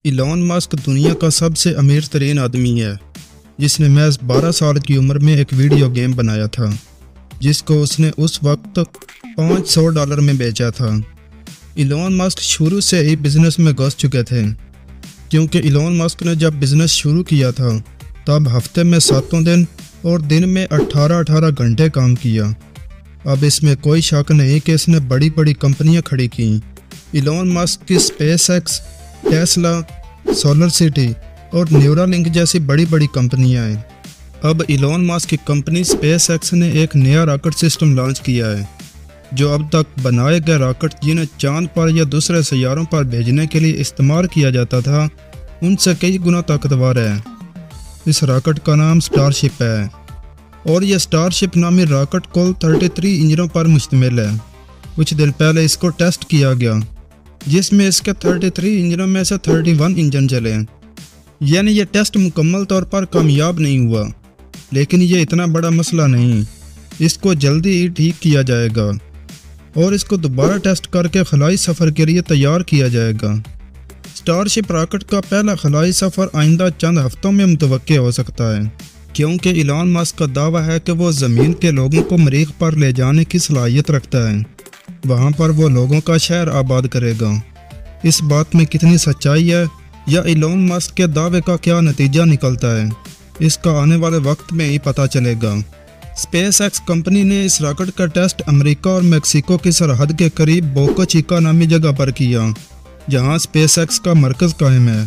Elon Musk دنیا کا سب سے امیر ترین آدمی ہے جس نے محض 12 سال کی عمر میں ایک ویڈیو گیم بنایا تھا جس کو اس نے اس وقت $500 میں بیچا تھا۔ ایلون ماسک شروع سے ہی بزنس میں گھس چکے تھے کیونکہ ایلون ماسک نے جب بزنس شروع کیا تھا تب ہفتے میں 7 دن اور دن میں 18 گھنٹے کام کیا۔ اب اس میں کوئی شک نہیں کہ اس نے بڑی بڑی کمپنیاں کھڑی کیں۔ ایلون ماسک کی space x, Tesla, solar city اور نیورالنک جیسی بڑی بڑی کمپنیاں ہیں۔ اب ایلون ماسک کی کمپنی اسپیس ایکس نے ایک نیا راکٹ سسٹم لانچ کیا ہے جو اب تک بنائے گئے راکٹ جنہیں چاند پر یا دوسرے سیاروں پر بھیجنے کے لیے استعمال کیا جاتا تھا ان سے کئی گنا طاقتور ہے۔ اس راکٹ کا نام اسٹار شپ ہے اور یہ اسٹار شپ نامی راکٹ کل 33 انجنوں پر مشتمل ہے۔ کچھ دن پہلے اس کو ٹیسٹ کیا گیا جس میں اس کے 33 انجنوں میں سے 31 انجن چلے، یعنی یہ ٹیسٹ مکمل طور پر کامیاب نہیں ہوا، لیکن یہ اتنا بڑا مسئلہ نہیں، اس کو جلدی ہی ٹھیک کیا جائے گا اور اس کو دوبارہ ٹیسٹ کر کے خلائی سفر کے لیے تیار کیا جائے گا۔ اسٹار شپ راکٹ کا پہلا خلائی سفر آئندہ چند ہفتوں میں متوقع ہو سکتا ہے کیونکہ ایلون ماسک کا دعویٰ ہے کہ وہ زمین کے لوگوں کو مریخ پر لے جانے کی صلاحیت رکھتا ہے، وہاں پر وہ لوگوں کا شہر آباد کرے گا۔ اس بات میں کتنی سچائی ہے یا ایلون ماسک کے دعوے کا کیا نتیجہ نکلتا ہے، اس کا آنے والے وقت میں ہی پتہ چلے گا۔ اسپیس ایکس کمپنی نے اس راکٹ کا ٹیسٹ امریکہ اور میکسیکو کی سرحد کے قریب بوکا چیکا نامی جگہ پر کیا جہاں اسپیس ایکس کا مرکز قائم ہے۔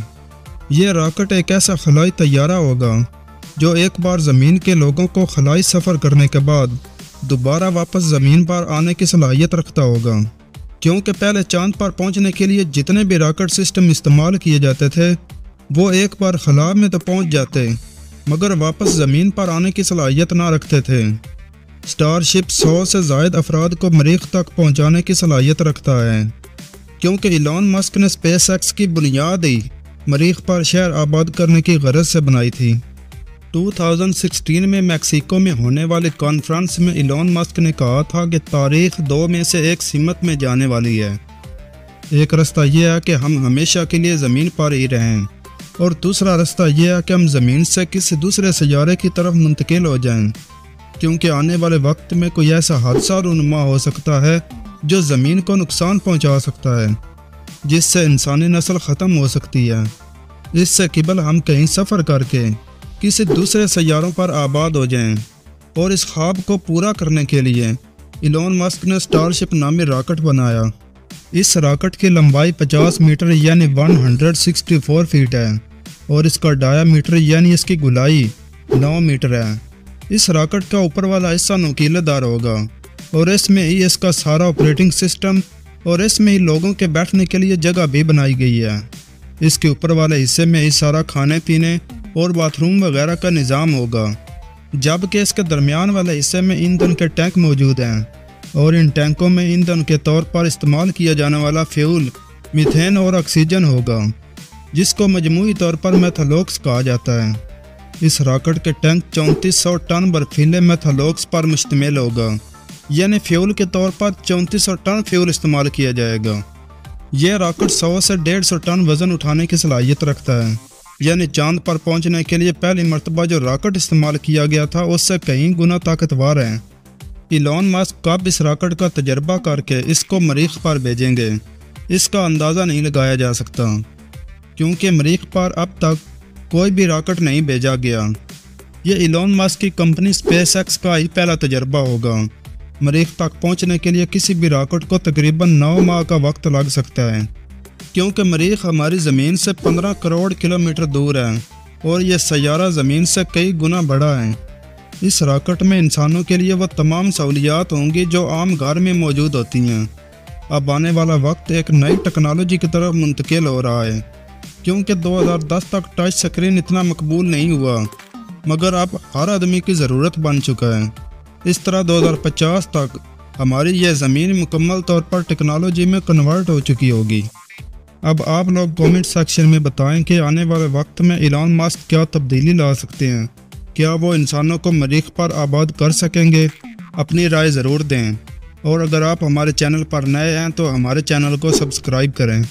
یہ راکٹ ایک ایسا خلائی طیارہ ہوگا جو ایک بار زمین کے لوگوں کو خلائی سفر کرنے کے بعد دوبارہ واپس زمین پر آنے کی صلاحیت رکھتا ہوگا، کیونکہ پہلے چاند پر پہنچنے کے لیے جتنے بھی راکٹ سسٹم استعمال کیے جاتے تھے وہ ایک بار خلا میں تو پہنچ جاتے مگر واپس زمین پر آنے کی صلاحیت نہ رکھتے تھے۔ اسٹار شپ 100 سے زائد افراد کو مریخ تک پہنچانے کی صلاحیت رکھتا ہے کیونکہ ایلون ماسک نے اسپیس ایکس کی بنیاد ہی مریخ پر شہر آباد کرنے کی غرض سے بنائی تھی۔ 2016 میں میکسیکو میں ہونے والی کانفرنس میں ایلون ماسک نے کہا تھا کہ تاریخ 2 میں سے ایک سمت میں جانے والی ہے۔ ایک رستہ یہ ہے کہ ہم ہمیشہ کے لیے زمین پر ہی رہیں اور دوسرا رستہ یہ ہے کہ ہم زمین سے کسی دوسرے سیارے کی طرف منتقل ہو جائیں، کیونکہ آنے والے وقت میں کوئی ایسا حادثہ رونما ہو سکتا ہے جو زمین کو نقصان پہنچا سکتا ہے جس سے انسانی نسل ختم ہو سکتی ہے۔ اس سے قبل ہم کہیں سفر کر کے کسی دوسرے سیاروں پر آباد ہو جائیں، اور اس خواب کو پورا کرنے کے لیے ایلون ماسک نے اسٹار شپ نامی راکٹ بنایا۔ اس راکٹ کی لمبائی 50 میٹر یعنی 164 فیٹ ہے اور اس کا ڈایا میٹر یعنی اس کی گہرائی 9 میٹر ہے۔ اس راکٹ کا اوپر والا حصہ نوکیلے دار ہوگا اور اس میں ہی اس کا سارا آپریٹنگ سسٹم اور اس میں ہی لوگوں کے بیٹھنے کے لیے جگہ بھی بنائی گئی ہے۔ اس کے اوپر والے حصے میں ہی سارا کھانے پینے اور باتھ روم وغیرہ کا نظام ہوگا، جبکہ اس کے درمیان والے حصے میں ایندھن کے ٹینک موجود ہیں اور ان ٹینکوں میں ایندھن کے طور پر استعمال کیا جانے والا فیول میتھین اور آکسیجن ہوگا جس کو مجموعی طور پر میتھالوکس کہا جاتا ہے۔ اس راکٹ کے ٹینک 3400 ٹن برفیلے میتھالوکس پر مشتمل ہوگا، یعنی فیول کے طور پر 3400 ٹن فیول استعمال کیا جائے گا۔ یہ راکٹ 100 سے 150 ٹن وزن اٹھانے کی صلاحیت رکھتا ہے، یعنی چاند پر پہنچنے کے لیے پہلی مرتبہ جو راکٹ استعمال کیا گیا تھا اس سے کئی گنا طاقتور ہے۔ ایلون ماسک کب اس راکٹ کا تجربہ کر کے اس کو مریخ پر بھیجیں گے اس کا اندازہ نہیں لگایا جا سکتا، کیونکہ مریخ پر اب تک کوئی بھی راکٹ نہیں بھیجا گیا۔ یہ ایلون ماسک کی کمپنی اسپیس ایکس کا ہی پہلا تجربہ ہوگا۔ مریخ تک پہنچنے کے لیے کسی بھی راکٹ کو تقریباً 9 ماہ کا وقت لگ سکتا ہے، کیونکہ مریخ ہماری زمین سے 15 کروڑ کلومیٹر دور ہے اور یہ سیارہ زمین سے کئی گنا بڑا ہے۔ اس راکٹ میں انسانوں کے لیے وہ تمام سہولیات ہوں گی جو عام گھر میں موجود ہوتی ہیں۔ اب آنے والا وقت ایک نئی ٹیکنالوجی کی طرف منتقل ہو رہا ہے، کیونکہ 2010 تک ٹچ سکرین اتنا مقبول نہیں ہوا مگر اب ہر آدمی کی ضرورت بن چکا ہے۔ اس طرح 2050 تک ہماری یہ زمین مکمل طور پر ٹیکنالوجی میں کنورٹ ہو چکی ہوگی۔ اب آپ لوگ کومنٹ سیکشن میں بتائیں کہ آنے والے وقت میں ایلون ماسک کیا تبدیلی لا سکتے ہیں، کیا وہ انسانوں کو مریخ پر آباد کر سکیں گے؟ اپنی رائے ضرور دیں، اور اگر آپ ہمارے چینل پر نئے ہیں تو ہمارے چینل کو سبسکرائب کریں۔